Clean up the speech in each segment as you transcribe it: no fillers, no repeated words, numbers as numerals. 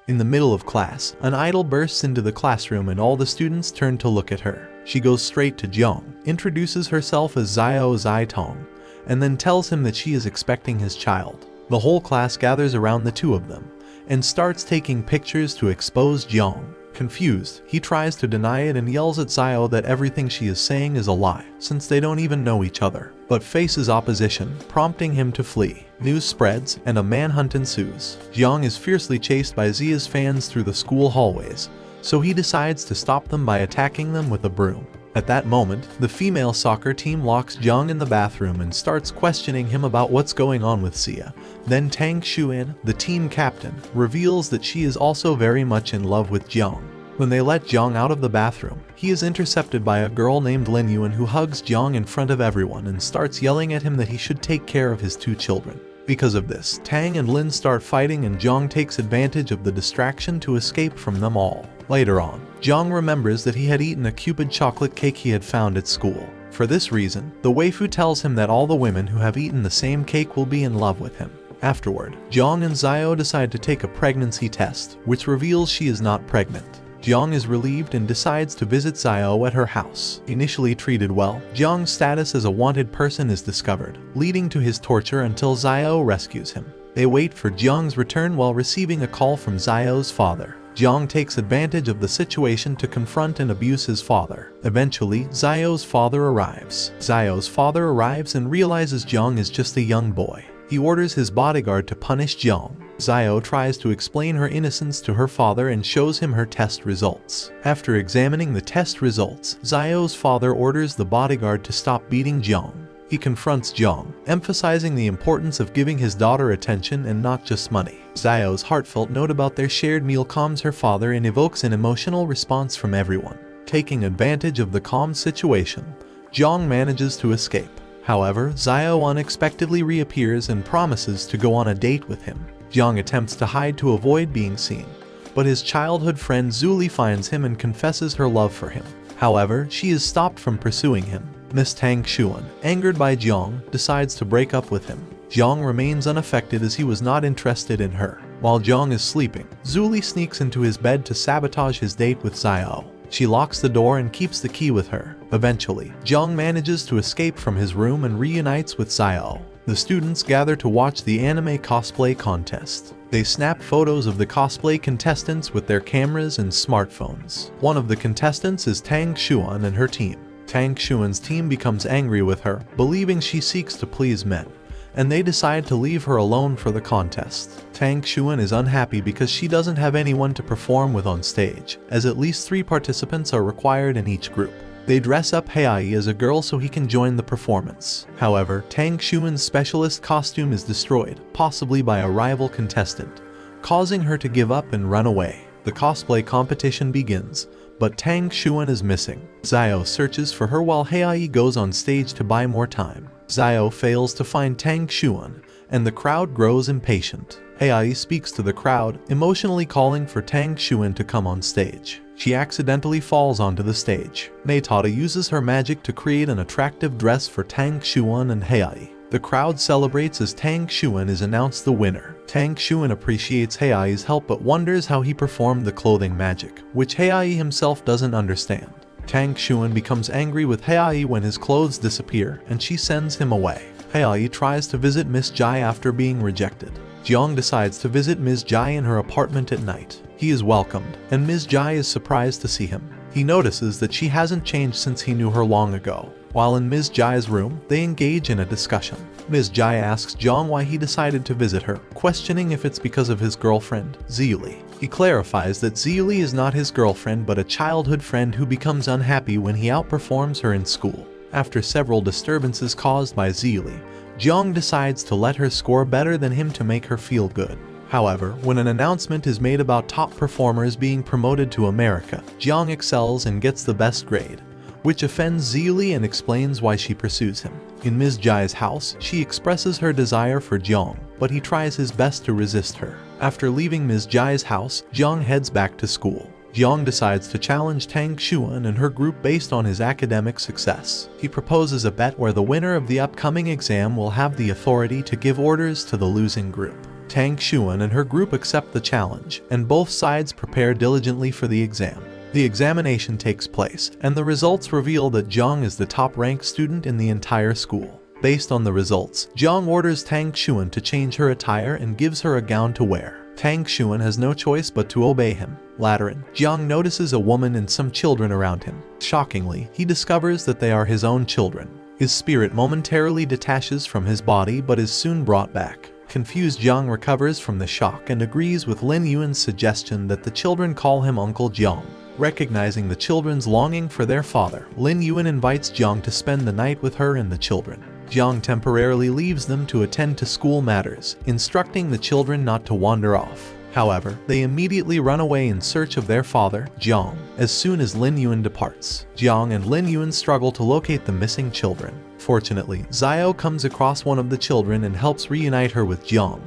In the middle of class, an idol bursts into the classroom and all the students turn to look at her. She goes straight to Jiang, introduces herself as Xiao Zaitong, and then tells him that she is expecting his child. The whole class gathers around the two of them and starts taking pictures to expose Jiang. Confused, he tries to deny it and yells at Xiao that everything she is saying is a lie, since they don't even know each other, but faces opposition, prompting him to flee. News spreads, and a manhunt ensues. Jiang is fiercely chased by Zia's fans through the school hallways, so he decides to stop them by attacking them with a broom. At that moment, the female soccer team locks Jiang in the bathroom and starts questioning him about what's going on with Xia. Then Tang Xuan, the team captain, reveals that she is also very much in love with Jiang. When they let Jiang out of the bathroom, he is intercepted by a girl named Lin Yuan who hugs Jiang in front of everyone and starts yelling at him that he should take care of his two children. Because of this, Tang and Lin start fighting and Jiang takes advantage of the distraction to escape from them all. Later on, Jiang remembers that he had eaten a Cupid chocolate cake he had found at school. For this reason, the waifu tells him that all the women who have eaten the same cake will be in love with him. Afterward, Jiang and Xiao decide to take a pregnancy test, which reveals she is not pregnant. Jiang is relieved and decides to visit Xiao at her house. Initially treated well, Jiang's status as a wanted person is discovered, leading to his torture until Xiao rescues him. They wait for Jiang's return while receiving a call from Xiao's father. Jiang takes advantage of the situation to confront and abuse his father. Eventually, Xiao's father arrives. Xiao's father arrives and realizes Jiang is just a young boy. He orders his bodyguard to punish Jiang. Xiao tries to explain her innocence to her father and shows him her test results. After examining the test results, Xiao's father orders the bodyguard to stop beating Jiang. He confronts Jiang, emphasizing the importance of giving his daughter attention and not just money. Xiao's heartfelt note about their shared meal calms her father and evokes an emotional response from everyone. Taking advantage of the calm situation, Jiang manages to escape. However, Xiao unexpectedly reappears and promises to go on a date with him. Jiang attempts to hide to avoid being seen, but his childhood friend Zuli finds him and confesses her love for him. However, she is stopped from pursuing him. Miss Tang Xuan, angered by Jiang, decides to break up with him. Jiang remains unaffected as he was not interested in her. While Jiang is sleeping, Zuli sneaks into his bed to sabotage his date with Xiao. She locks the door and keeps the key with her. Eventually, Jiang manages to escape from his room and reunites with Xiao. The students gather to watch the anime cosplay contest. They snap photos of the cosplay contestants with their cameras and smartphones. One of the contestants is Tang Xuan and her team. Tang Xuan's team becomes angry with her, believing she seeks to please men, and they decide to leave her alone for the contest. Tang Xuan is unhappy because she doesn't have anyone to perform with on stage, as at least 3 participants are required in each group. They dress up Heiai as a girl so he can join the performance. However, Tang Xuan's specialist costume is destroyed, possibly by a rival contestant, causing her to give up and run away. The cosplay competition begins, but Tang Xuan is missing. Xiao searches for her while Heiai goes on stage to buy more time. Xiao fails to find Tang Xuan, and the crowd grows impatient. Heiai speaks to the crowd, emotionally calling for Tang Xuan to come on stage. She accidentally falls onto the stage. Maytada uses her magic to create an attractive dress for Tang Xuan and Heiai. The crowd celebrates as Tang Xuan is announced the winner. Tang Xuan appreciates Heiai's help but wonders how he performed the clothing magic, which Heiai himself doesn't understand. Tang Xuan becomes angry with Heiai when his clothes disappear, and she sends him away. Heiai tries to visit Miss Jai after being rejected. Jiang decides to visit Ms. Jai in her apartment at night. He is welcomed, and Ms. Jai is surprised to see him. He notices that she hasn't changed since he knew her long ago. While in Ms. Jai's room, they engage in a discussion. Ms. Jai asks Jiang why he decided to visit her, questioning if it's because of his girlfriend, Zili. He clarifies that Zili is not his girlfriend but a childhood friend who becomes unhappy when he outperforms her in school. After several disturbances caused by Zili, Jiang decides to let her score better than him to make her feel good. However, when an announcement is made about top performers being promoted to America, Jiang excels and gets the best grade, which offends Zili and explains why she pursues him. In Ms. Jai's house, she expresses her desire for Jiang, but he tries his best to resist her. After leaving Ms. Jai's house, Jiang heads back to school. Jiang decides to challenge Tang Xuan and her group based on his academic success. He proposes a bet where the winner of the upcoming exam will have the authority to give orders to the losing group. Tang Xuan and her group accept the challenge, and both sides prepare diligently for the exam. The examination takes place, and the results reveal that Jiang is the top-ranked student in the entire school. Based on the results, Jiang orders Tang Xuan to change her attire and gives her a gown to wear. Tang Xuan has no choice but to obey him. Later on, Jiang notices a woman and some children around him. Shockingly, he discovers that they are his own children. His spirit momentarily detaches from his body but is soon brought back. Confused, Jiang recovers from the shock and agrees with Lin Yuan's suggestion that the children call him Uncle Jiang. Recognizing the children's longing for their father, Lin Yuan invites Jiang to spend the night with her and the children. Jiang temporarily leaves them to attend to school matters, instructing the children not to wander off. However, they immediately run away in search of their father, Jiang, as soon as Lin Yuan departs. Jiang and Lin Yuan struggle to locate the missing children. Fortunately, Xiao comes across one of the children and helps reunite her with Jiang,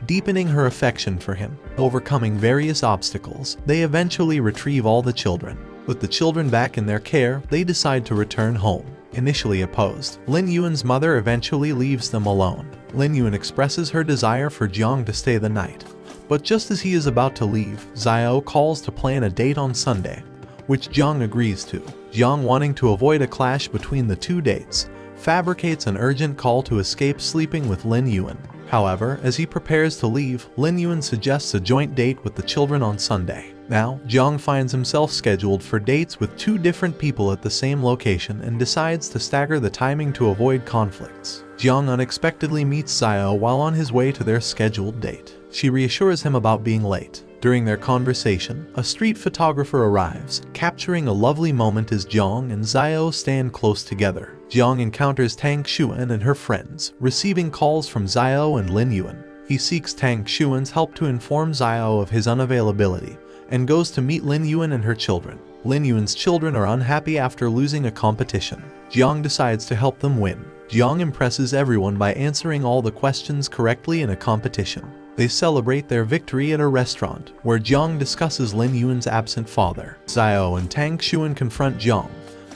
deepening her affection for him. Overcoming various obstacles, they eventually retrieve all the children. With the children back in their care, they decide to return home. Initially opposed, Lin Yuan's mother eventually leaves them alone. Lin Yuan expresses her desire for Jiang to stay the night. But just as he is about to leave, Xiao calls to plan a date on Sunday, which Jiang agrees to. Jiang, wanting to avoid a clash between the two dates, fabricates an urgent call to escape sleeping with Lin Yuan. However, as he prepares to leave, Lin Yuan suggests a joint date with the children on Sunday. Now, Jiang finds himself scheduled for dates with two different people at the same location and decides to stagger the timing to avoid conflicts. Jiang unexpectedly meets Xiao while on his way to their scheduled date. She reassures him about being late. During their conversation, a street photographer arrives, capturing a lovely moment as Jiang and Xiao stand close together. Jiang encounters Tang Xuan and her friends, receiving calls from Xiao and Lin Yuan. He seeks Tang Xuan's help to inform Xiao of his unavailability, and goes to meet Lin Yuan and her children. Lin Yuan's children are unhappy after losing a competition. Jiang decides to help them win. Jiang impresses everyone by answering all the questions correctly in a competition. They celebrate their victory at a restaurant, where Jiang discusses Lin Yuan's absent father. Xiao and Tang Xuan confront Jiang,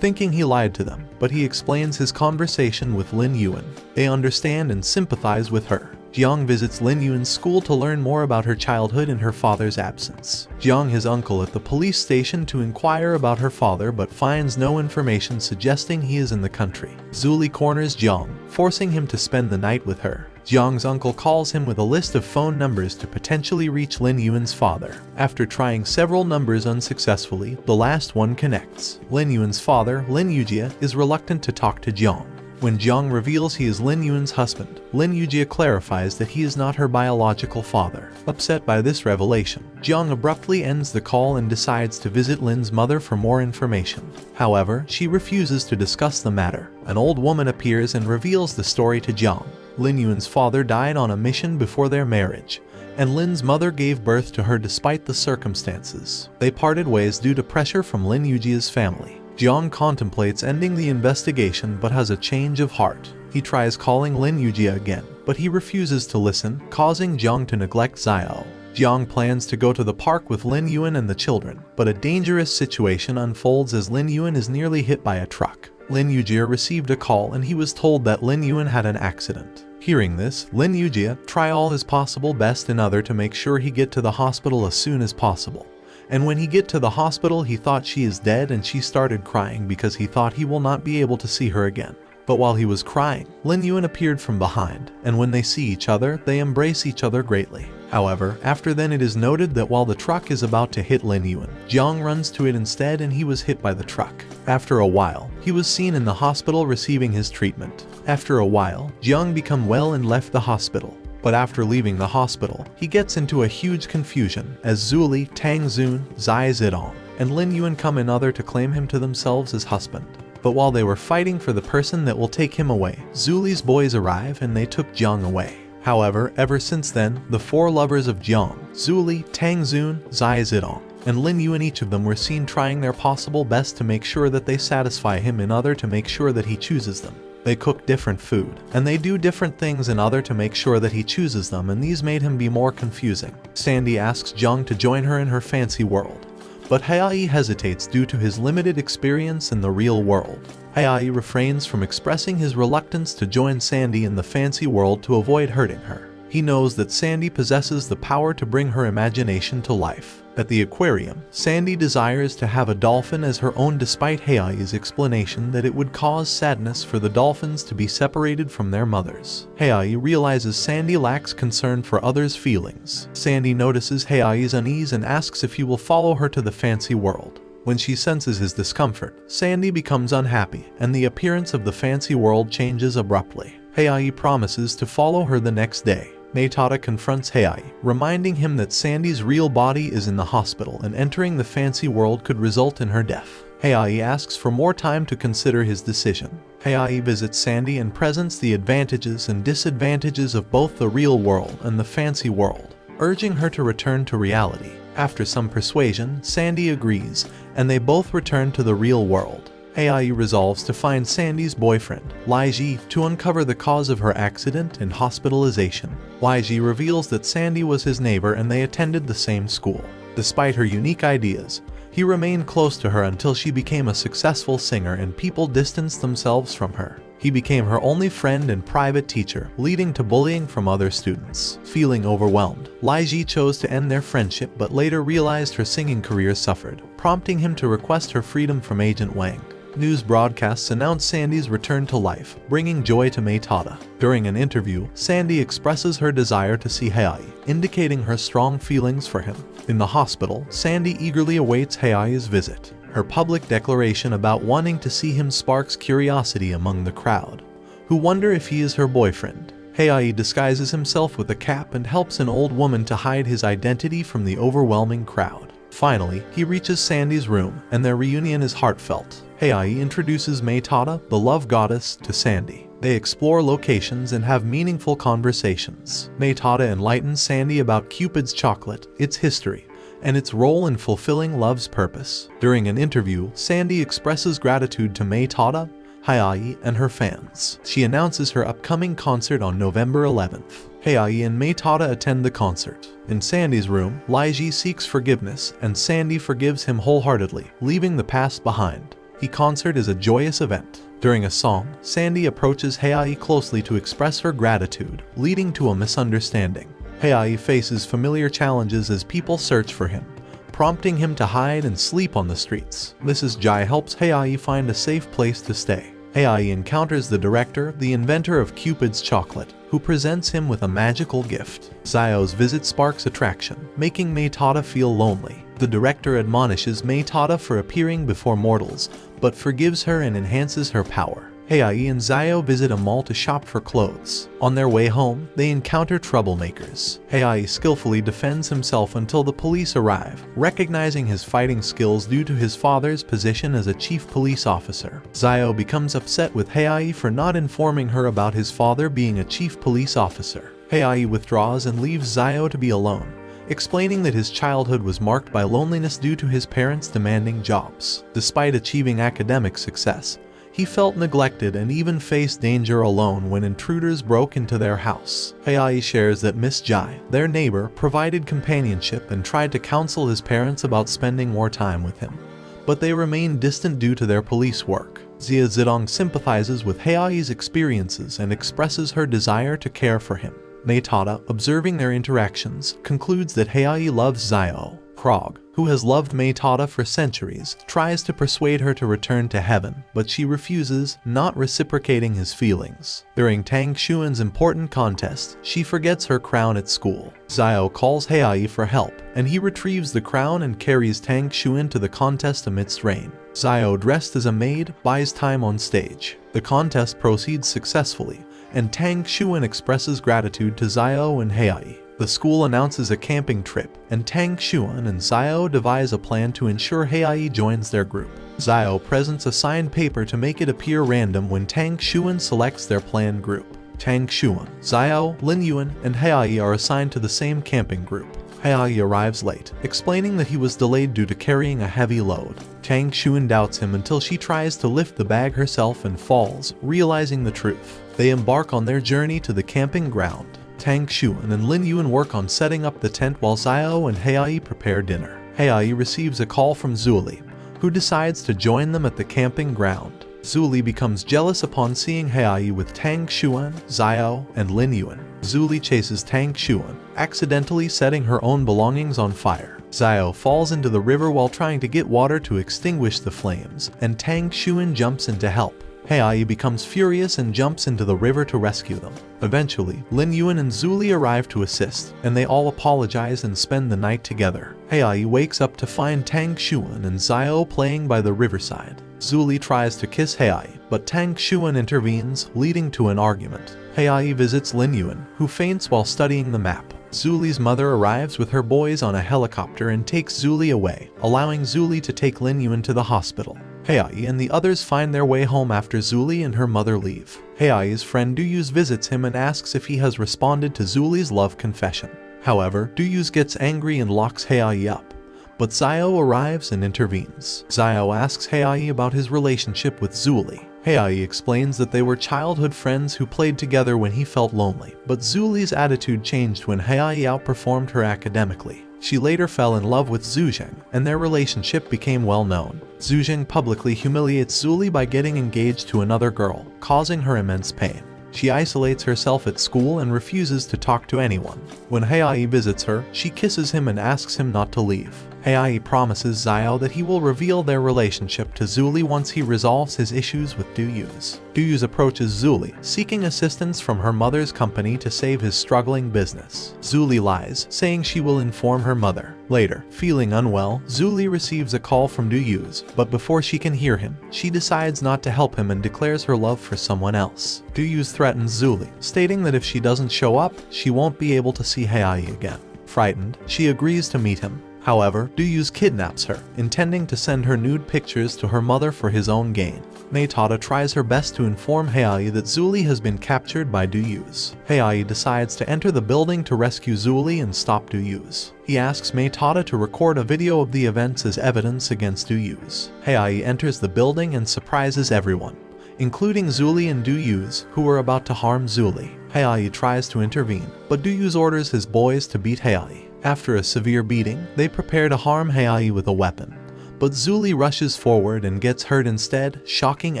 thinking he lied to them, but he explains his conversation with Lin Yuan. They understand and sympathize with her. Jiang visits Lin Yuan's school to learn more about her childhood and her father's absence. Jiang his uncle at the police station to inquire about her father but finds no information suggesting he is in the country. Zuli corners Jiang, forcing him to spend the night with her. Jiang's uncle calls him with a list of phone numbers to potentially reach Lin Yuan's father. After trying several numbers unsuccessfully, the last one connects. Lin Yuan's father, Lin Yujie, is reluctant to talk to Jiang. When Jiang reveals he is Lin Yuan's husband, Lin Yujie clarifies that he is not her biological father. Upset by this revelation, Jiang abruptly ends the call and decides to visit Lin's mother for more information. However, she refuses to discuss the matter. An old woman appears and reveals the story to Jiang. Lin Yuan's father died on a mission before their marriage, and Lin's mother gave birth to her despite the circumstances. They parted ways due to pressure from Lin Yujie's family. Jiang contemplates ending the investigation but has a change of heart. He tries calling Lin Yujie again, but he refuses to listen, causing Jiang to neglect Xiao. Jiang plans to go to the park with Lin Yuan and the children, but a dangerous situation unfolds as Lin Yuan is nearly hit by a truck. Lin Yujie received a call and he was told that Lin Yuan had an accident. Hearing this, Lin Yujie tries all his possible best in order to make sure he get to the hospital as soon as possible. And when he get to the hospital, he thought she is dead and she started crying because he thought he will not be able to see her again. But while he was crying, Lin Yuan appeared from behind, and when they see each other, they embrace each other greatly. However, after then it is noted that while the truck is about to hit Lin Yuan, Jiang runs to it instead and he was hit by the truck. After a while, he was seen in the hospital receiving his treatment. After a while, Jiang became well and left the hospital. But after leaving the hospital, he gets into a huge confusion as Zuli, Tang Zun, Zai Zidong, and Lin Yuan come in order to claim him to themselves as husband. But while they were fighting for the person that will take him away, Zuli's boys arrive and they took Jiang away. However, ever since then, the four lovers of Jiang, Zuli, Tang Zun, Zai Zidong, and Lin Yuan, each of them were seen trying their possible best to make sure that they satisfy him in order to make sure that he chooses them. They cook different food, and they do different things in order to make sure that he chooses them, and these made him be more confusing. Sandy asks Jiang to join her in her fancy world, but Hayai hesitates due to his limited experience in the real world. Hayai refrains from expressing his reluctance to join Sandy in the fancy world to avoid hurting her. He knows that Sandy possesses the power to bring her imagination to life. At the aquarium, Sandy desires to have a dolphin as her own despite Heiai's explanation that it would cause sadness for the dolphins to be separated from their mothers. Heiai realizes Sandy lacks concern for others' feelings. Sandy notices Heiai's unease and asks if he will follow her to the fancy world. When she senses his discomfort, Sandy becomes unhappy, and the appearance of the fancy world changes abruptly. Heiai promises to follow her the next day. Meitada confronts Heiai, reminding him that Sandy's real body is in the hospital and entering the fancy world could result in her death. Heiai asks for more time to consider his decision. Heiai visits Sandy and presents the advantages and disadvantages of both the real world and the fancy world, urging her to return to reality. After some persuasion, Sandy agrees, and they both return to the real world. Heiai resolves to find Sandy's boyfriend, Laiji, to uncover the cause of her accident and hospitalization. Laiji reveals that Sandy was his neighbor and they attended the same school. Despite her unique ideas, he remained close to her until she became a successful singer and people distanced themselves from her. He became her only friend and private teacher, leading to bullying from other students. Feeling overwhelmed, Laiji chose to end their friendship but later realized her singing career suffered, prompting him to request her freedom from Agent Wang. News broadcasts announced Sandy's return to life, bringing joy to Meitada. During an interview, Sandy expresses her desire to see Heiai, indicating her strong feelings for him. In the hospital, Sandy eagerly awaits Heiai's visit. Her public declaration about wanting to see him sparks curiosity among the crowd, who wonder if he is her boyfriend. Heiai disguises himself with a cap and helps an old woman to hide his identity from the overwhelming crowd. Finally, he reaches Sandy's room, and their reunion is heartfelt. Heiai introduces Meitada, the love goddess, to Sandy. They explore locations and have meaningful conversations. Meitada enlightens Sandy about Cupid's chocolate, its history, and its role in fulfilling love's purpose. During an interview, Sandy expresses gratitude to Meitada, Heiai, and her fans. She announces her upcoming concert on November 11th. Heiai and Meitada attend the concert. In Sandy's room, Laiji seeks forgiveness, and Sandy forgives him wholeheartedly, leaving the past behind. The concert is a joyous event. During a song, Sandy approaches Heiai closely to express her gratitude, leading to a misunderstanding. Heiai faces familiar challenges as people search for him, prompting him to hide and sleep on the streets. Mrs. Jai helps Heiai find a safe place to stay. Heiai encounters the director, the inventor of Cupid's chocolate, who presents him with a magical gift. Zio's visit sparks attraction, making Meitada feel lonely. The director admonishes Meitada for appearing before mortals, but forgives her and enhances her power. Heiai and Zio visit a mall to shop for clothes. On their way home, they encounter troublemakers. Heiai skillfully defends himself until the police arrive, recognizing his fighting skills due to his father's position as a chief police officer. Zio becomes upset with Heiai for not informing her about his father being a chief police officer. Heiai withdraws and leaves Zio to be alone, explaining that his childhood was marked by loneliness due to his parents demanding jobs. Despite achieving academic success, he felt neglected and even faced danger alone when intruders broke into their house. Heiai shares that Miss Jai, their neighbor, provided companionship and tried to counsel his parents about spending more time with him, but they remained distant due to their police work. Zia Zidong sympathizes with Heiai's experiences and expresses her desire to care for him. Meitada, observing their interactions, concludes that Heiai loves Zio. Krog, who has loved Meitada for centuries, tries to persuade her to return to heaven, but she refuses, not reciprocating his feelings. During Tang Xuan's important contest, she forgets her crown at school. Zio calls Heiai for help, and he retrieves the crown and carries Tang Xuan to the contest amidst rain. Zio, dressed as a maid, buys time on stage. The contest proceeds successfully, and Tang Xuan expresses gratitude to Zio and Heiai. The school announces a camping trip, and Tang Xuan and Zio devise a plan to ensure Heiai joins their group. Zio presents a signed paper to make it appear random when Tang Xuan selects their planned group. Tang Xuan, Zio, Lin Yuan, and Heiai are assigned to the same camping group. Heiai arrives late, explaining that he was delayed due to carrying a heavy load. Tang Xuan doubts him until she tries to lift the bag herself and falls, realizing the truth. They embark on their journey to the camping ground. Tang Xuan and Lin Yuan work on setting up the tent while Zio and Heiai prepare dinner. Heiai receives a call from Zuli, who decides to join them at the camping ground. Zuli becomes jealous upon seeing Heiai with Tang Xuan, Zio, and Lin Yuan. Zuli chases Tang Xuan, accidentally setting her own belongings on fire. Xiao falls into the river while trying to get water to extinguish the flames, and Tang Xuan jumps in to help. Heiai becomes furious and jumps into the river to rescue them. Eventually, Lin Yuan and Zuli arrive to assist, and they all apologize and spend the night together. Heiai wakes up to find Tang Xuan and Xiao playing by the riverside. Zuli tries to kiss Heiai, but Tang Xuan intervenes, leading to an argument. Heiai visits Lin Yuan, who faints while studying the map. Zuli's mother arrives with her boys on a helicopter and takes Zuli away, allowing Zuli to take Lin Yuan to the hospital. Heiai and the others find their way home after Zuli and her mother leave. Heiai's friend Duyuz visits him and asks if he has responded to Zuli's love confession. However, Duyuz gets angry and locks Heiai up, but Xiao arrives and intervenes. Xiao asks Heiai about his relationship with Zuli. Heiai explains that they were childhood friends who played together when he felt lonely, but Zuli's attitude changed when Heiai outperformed her academically. She later fell in love with Zuzheng, and their relationship became well known. Zuzheng publicly humiliates Zuli by getting engaged to another girl, causing her immense pain. She isolates herself at school and refuses to talk to anyone. When Heiai visits her, she kisses him and asks him not to leave. Heiai promises Xiao that he will reveal their relationship to Zuli once he resolves his issues with Duyuz. Duyuz approaches Zuli, seeking assistance from her mother's company to save his struggling business. Zuli lies, saying she will inform her mother. Later, feeling unwell, Zuli receives a call from Duyuz, but before she can hear him, she decides not to help him and declares her love for someone else. Duyuz threatens Zuli, stating that if she doesn't show up, she won't be able to see Heiai again. Frightened, she agrees to meet him. However, Duyuz kidnaps her, intending to send her nude pictures to her mother for his own gain. Meitada tries her best to inform Heiai that Zuli has been captured by Duyuz. Heiai decides to enter the building to rescue Zuli and stop Duyuz. He asks Meitada to record a video of the events as evidence against Duyuz. Heiai enters the building and surprises everyone, including Zuli and Duyuz, who are about to harm Zuli. Heiai tries to intervene, but Duyuz orders his boys to beat Heiai. After a severe beating, they prepare to harm Heiai with a weapon, but Zuli rushes forward and gets hurt instead, shocking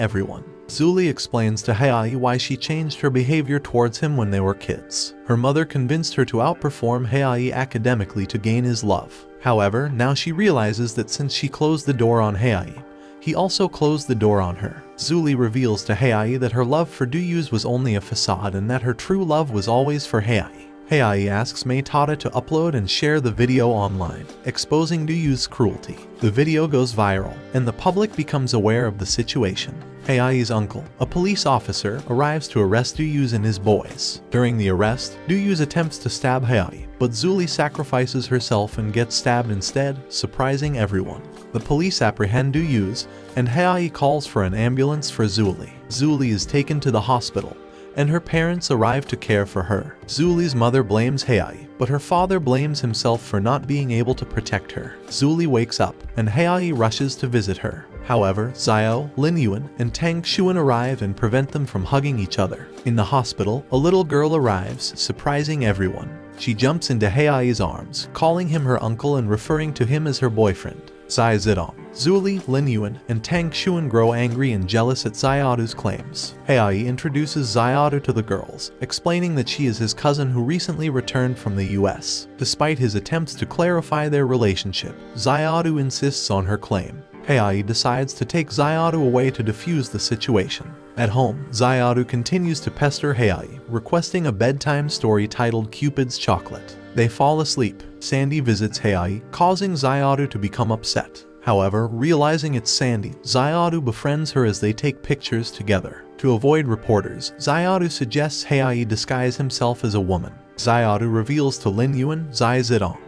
everyone. Zuli explains to Heiai why she changed her behavior towards him when they were kids. Her mother convinced her to outperform Heiai academically to gain his love. However, now she realizes that since she closed the door on Heiai, he also closed the door on her. Zuli reveals to Heiai that her love for Duyuz was only a facade and that her true love was always for Heiai. Heiai asks Meitada to upload and share the video online, exposing Duyuz's cruelty. The video goes viral, and the public becomes aware of the situation. Heiai's uncle, a police officer, arrives to arrest Duyuz and his boys. During the arrest, Duyuz attempts to stab Heiai, but Zuli sacrifices herself and gets stabbed instead, surprising everyone. The police apprehend Duyuz, and Heiai calls for an ambulance for Zuli. Zuli is taken to the hospital, and her parents arrive to care for her. Zuli's mother blames Heiai, but her father blames himself for not being able to protect her. Zuli wakes up, and Heiai rushes to visit her. However, Xiao, Lin Yuan, and Tang Xuan arrive and prevent them from hugging each other. In the hospital, a little girl arrives, surprising everyone. She jumps into Heiai's arms, calling him her uncle and referring to him as her boyfriend. Zai Zidong, Zuli, Lin Yuan, and Tang Xuan grow angry and jealous at Xiaodu's claims. Heiai introduces Xiaodu to the girls, explaining that she is his cousin who recently returned from the US. Despite his attempts to clarify their relationship, Xiaodu insists on her claim. Heiai decides to take Xiaodu away to defuse the situation. At home, Xiaodu continues to pester Heiai, requesting a bedtime story titled Cupid's Chocolate. They fall asleep. Sandy visits Heiai, causing Xiaodu to become upset. However, realizing it's Sandy, Xiaodu befriends her as they take pictures together. To avoid reporters, Xiaodu suggests Heiai disguise himself as a woman. Xiaodu reveals to Lin Yuan, Zai Zidong,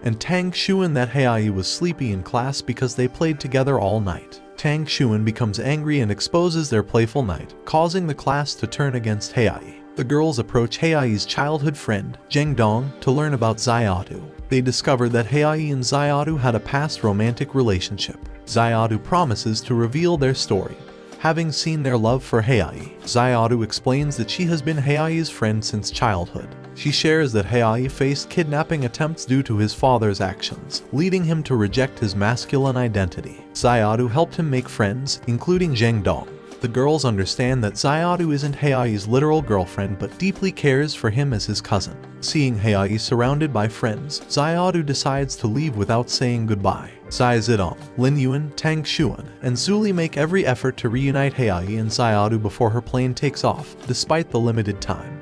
and Tang Xuan that Heiai was sleepy in class because they played together all night. Tang Xuan becomes angry and exposes their playful night, causing the class to turn against Heiai. The girls approach Heiai's childhood friend, Zheng Dong, to learn about Xiaodu. They discover that Heiai and Xiaodu had a past romantic relationship. Xiaodu promises to reveal their story, having seen their love for Heiai. Xiaodu explains that she has been Heiai's friend since childhood. She shares that Heiai faced kidnapping attempts due to his father's actions, leading him to reject his masculine identity. Xiaodu helped him make friends, including Zheng Dong. The girls understand that Xiaodu isn't Heiai's literal girlfriend but deeply cares for him as his cousin. Seeing Heiai surrounded by friends, Xiaodu decides to leave without saying goodbye. Xia Zidong, Lin Yuan, Tang Xuan, and Zuli make every effort to reunite Heiai and Xiaodu before her plane takes off, despite the limited time.